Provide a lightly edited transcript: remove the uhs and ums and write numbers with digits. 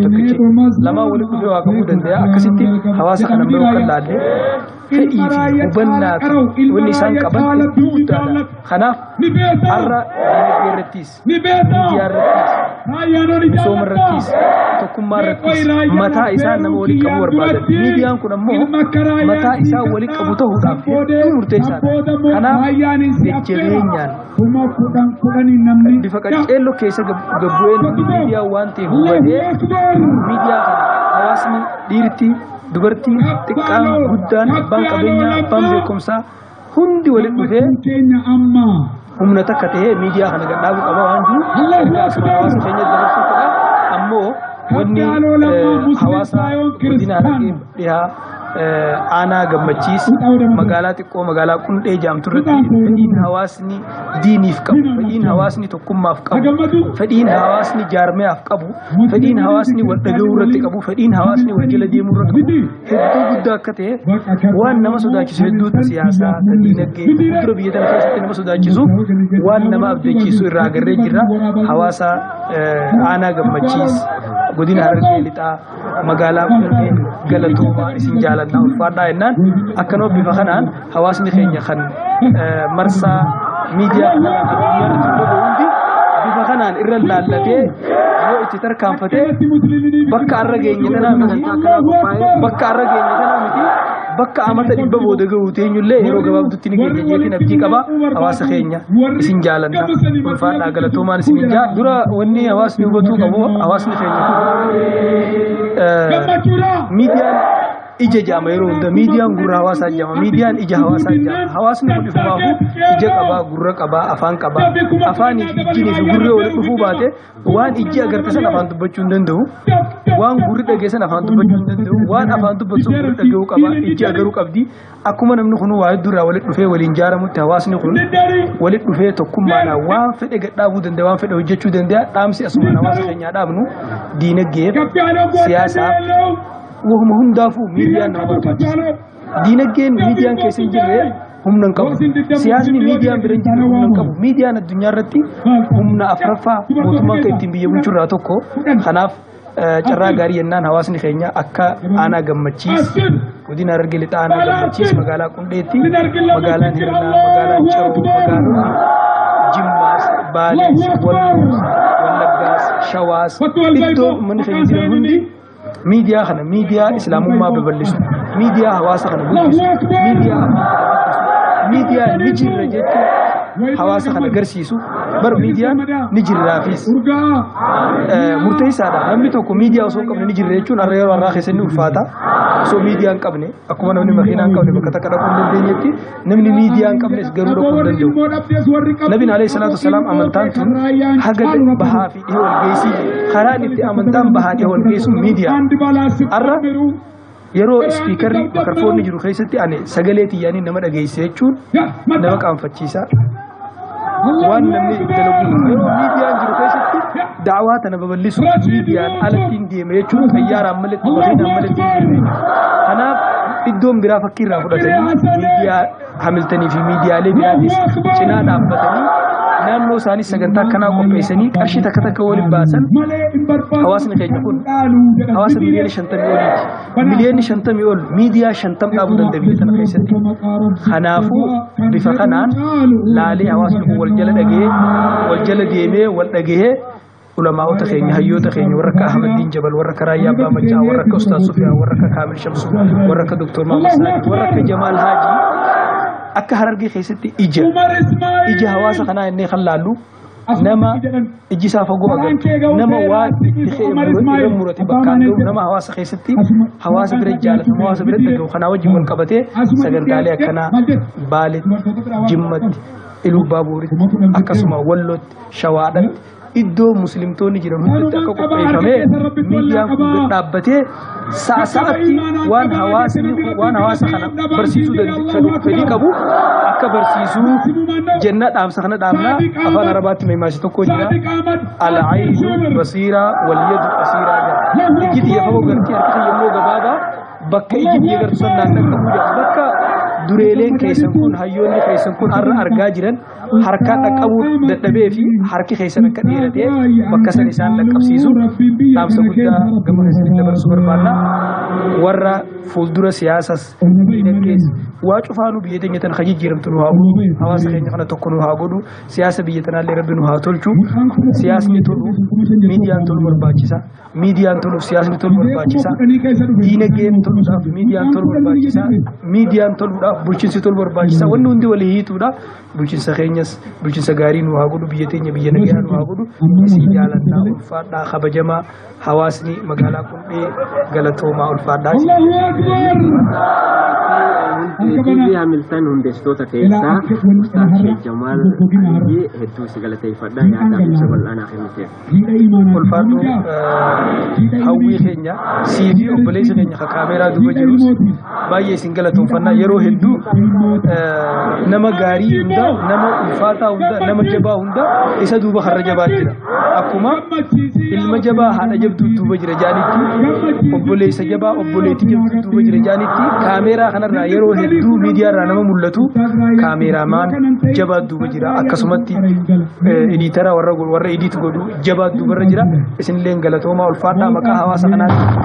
tokkichi lama waliin dhufee waa qabuu danda'a akkasitti hawaasa kana biroo kan laallee fedhii fi hubannaa fi wanni isaan qaban guddaadha. Kanaaf har'a dinagdee irrattis miidiyaa irrattis misooma irrattis tokkummaa irrattis mataa isaa nama waliin qabuu barbaadan. Miidiyaan kun ammoo mataa isaa waliin qabu ta'uudhaaf murteessaadha. Kanaaf jajjabeenyaan bifa qaceelloo keessa gabbu'een miidiyaa waan ta'eef hubatee miidiyaa kana hawaasni dhiirti dubartiin xiqqaan guddaan abbaan qabeenyaa abbaan beekumsaa hundi waliin dhufee humna takka ta'ee miidiyaa kana gadhaabuu qaba waan jiruuf akkasuma hawaasa keenya dabarsuu qaba. Ammoo wanni hawaasa godina dhihaa aanaa gammachiis magaalaa xiqqoo magaalaa qundhee jaamtu irratti fedhiin hawaasni diiniif qabu, fedhiin hawaasni tokkummaaf qabu, fedhiin hawaasni jaarmeef qabu, fedhiin hawaasni wal dhaga'uu irratti qabu, fedhiin hawaasni wal jala deemuu irratti qabu hedduu guddaa akka ta'e waan nama sodaachisu hedduutu siyaasaa dinagdee fuuldura biyya tana keessatti nama sodaachisu waan nama abdachiisu irraa agarree jirra. Hawaasa aanaa gammachiis godina Harargee lixaa magaalaa qundhee galatoomaa isin jaalannaa ulfaadhaa jennaan akkanuma bifa kanaan hawaasni keenya kan marsaa miidiyaa hundi bifa kanaan irra laallatee yoo itti tarkaanfatee bakka arra geenye tanaa miti bakka arra geenye tanaa miti bakka amata dhibba booda ga'uu teenyullee yeroo gabaabduutti ni geenya jeetiin abdii qaba. Hawaasa keenya isin jaalanna ulfaadhaa galatoomaan isin jaa dura wanni hawaasni hubatuu qabu hawaasni keenya miidiyaan ija jaama yeroo hunda miidiyaan gurra hawaasaa jaama miidiyaan ija hawaasaa jaama hawaasni kun dhufumaafu ija qabaa gurra qabaa afaan qabaa afaanii fi ijjinii fi gurree waliin dhufuu baate waan ijji agarte san afaan dubbachuu hin danda'u waan gurri dhageessan afaan dubbachuu hin danda'u waan afaan dubbatu gurri dhaga'uu qaba ijji agaruu qabdi. Akkuma namni kun waa hedduurraa waliin dhufee waliin jaaramutti hawaasni kun waliin dhufee tokkummaadhaan waan fedhe gadhaabuu danda'a waan fedhe hojjechuu danda'a. Dhaamsi asuma hawaasa keenyaa dhaabnu diinagdeef siyaasaaf wahuma hundaafuu miidiyaan nama barbaachisa. Diinagdeen miidiyaan keessa hin jirre humna hin qabu. Siyaasni miidiyaan bira hin jirre humna hin qabu. Miidiyaan addunyaa irratti humna afraffaa mootummaan kan ittiin biyya bulchurraa tokko. Kanaaf carraa gaarii yennaan hawaasni keenya akka aanaa gammachiis godina Harargee lixaa aanaa gammachiis magaalaa qundheetti magaalaan hirnaa magaalaan ciruu magaalota jimmaas baalees wallaggaas shawaas iddoo uummanni keenya jiran hundi miidiyaa kana miidiyaa islaamummaa babal'isu miidiyaa hawaasa kana guddisu miidiyaa ni jirra jechuun hawaasa kana agarsiisu bar miidiyaan ni jirraafis murteessaadha. Namni tokko miidiyaa osoo qabne ni jirra jechuun har'a yeroo har'aa keessatti ulfaata. Osoo miidiyaa hin qabne akkuma namni makiinaa hin qabne bakka takka dhaquu hin dandeenyetti namni miidiyaa hin qabnes garuu dhaquu hin danda'u. Nabiin alayhi salaatu wasalaam amantaan tun haga bahaa fi dhihoo wal geessii karaan itti amantaan bahaa dhihoo wal geessu miidiyaa. Har'a yeroo ispiikarri makarfoonni jiru keessatti ani sagalee xiyyaanii nama dhageessee jechuun nama qaanfachiisa. Waan namni dalagu yeroo miidiyaan jiru keessatti da'awaa tana babal'isu miidiyaan alattiin deeme jechuun xayyaaraan malatti bareedaan malatti deeme. Kanaaf iddoon biraa fakkii irraa fudhatanii miidiyaa hamiltanii fi miidiyaalee biraatis cinaa dhaabbatanii naannoo isaanii sagantaa akkanaa qopheessanii qarshii takka takka waliin baasan hawaasni keenya kun hawaasa miliyoona 50 oliiti. Miliyoonni 50 ol miidiyaa 50 dhaabuu danda'a biyya tana keessatti. Kanaafuu bifa kanaan laalee hawaasni kun wal jala dhagahee wal jala deemee wal dhagahee ulamaa'ota keenya hayyoota keenya warra akka Ahmadiin Jabal warra akka Raayyaa Abbaa Maccaa warra akka Ustaaz Sufiyaan warra akka Kaamil Shamsu warra akka Doktor Maamad Saadiq warra akka Jamaal Haajii akka Harargee keessatti ija hawaasa kanaa innee kan laallu nama iji isaa fagoo agartu nama waan irra murate bakkaan ga'u nama hawaasa keessatti hawaasa bira jaalatamu hawaasa bira dhaga'u kanaa wajjin wal qabatee sagantaalee akkanaa Baaleetti Jimmatti Iluu Baabuuritti akkasuma Wallootti Shawaadhatti iddoo muslimtoonni jiran hundatti akka qopheeffamee miidiyaan kun dhaabbatee sa'aatti waan hawaasa kana barsiisuu danda'u fedhii qabu akka barsiisuu jenna dhaamsa kana dhaamna afaan arabaatti meemaasi tokko jira al-aynu basiiraa wal yadu asiiraa jira ijji xiyyeeffamuu gartii harkisa yommuu gabaabaa bakka ijji xiyyeeffartu sannaan dhaqqabu bakka dureeleen keessan kun hayyoonni keessan kun argaa jiran harka dhaqqabuu dadhabee fi harki keessan akka dheeratee bakka san isaan dhaqqabsiisu dhaamsa guddaa gama keessatti dabarsuu barbaadna. Warra fuuldura siyaasas dinagdees waa cufaanu biyya teenya tan jijjiiramtu nu haa godhu, hawaasa keenya kana tokko nu haa godhu, siyaasa biyya tanaallee rabbi nu haa tolchu. Siyaasni toluuf miidiyaan tolu barbaachisa, miidiyaan toluuf siyaasni tolu barbaachisa, dinagdeen toluudhaaf miidiyaan tolu barbaachisa, miidiyaan toluudhaaf bulchiinsi tolu barbaachisa. Wanni hundi walii hiituudha. Bulchiinsa keenyas bulchiinsa gaarii nu haa godhu, biyya teenya biyya nagaa nu haa godhu. Isin jaalannaa ulfaadhaa kabajamaa hawaasni magaalaa Qundhee galatoomaa ulfaadhaa. TV Hamilton hundeessitoota keessaa Ustaaz Sheikh Jamaal Aliyyi hedduu si galateeffadha yaada ibsa bal'aanaa kenniteef. Ulfaadhu hawwii keenya CV obboleessa keenya ka kaameeraa duuba jirus baay'ee isin galatoomfannaa. Yeroo hedduu nama gaarii hunda, nama ulfaataa hunda, nama jabaa hunda isa duuba har'a jabaa jira. Akkuma ilma jabaa haadha jabduu duuba jira jaanitti, obboleessa jabaa obboleetti jabduu duuba jira jaanitti kaameeraa kanarraa yeroo hedduu miidiyaa irraa nama mul'atu kaameramaan jabaa duuba jira. Akkasumatti editara warra ediit godhu jabaa duuba jira. Isinillee galatoomaa ulfaadhaa maqaa hawaasa kanaatiin.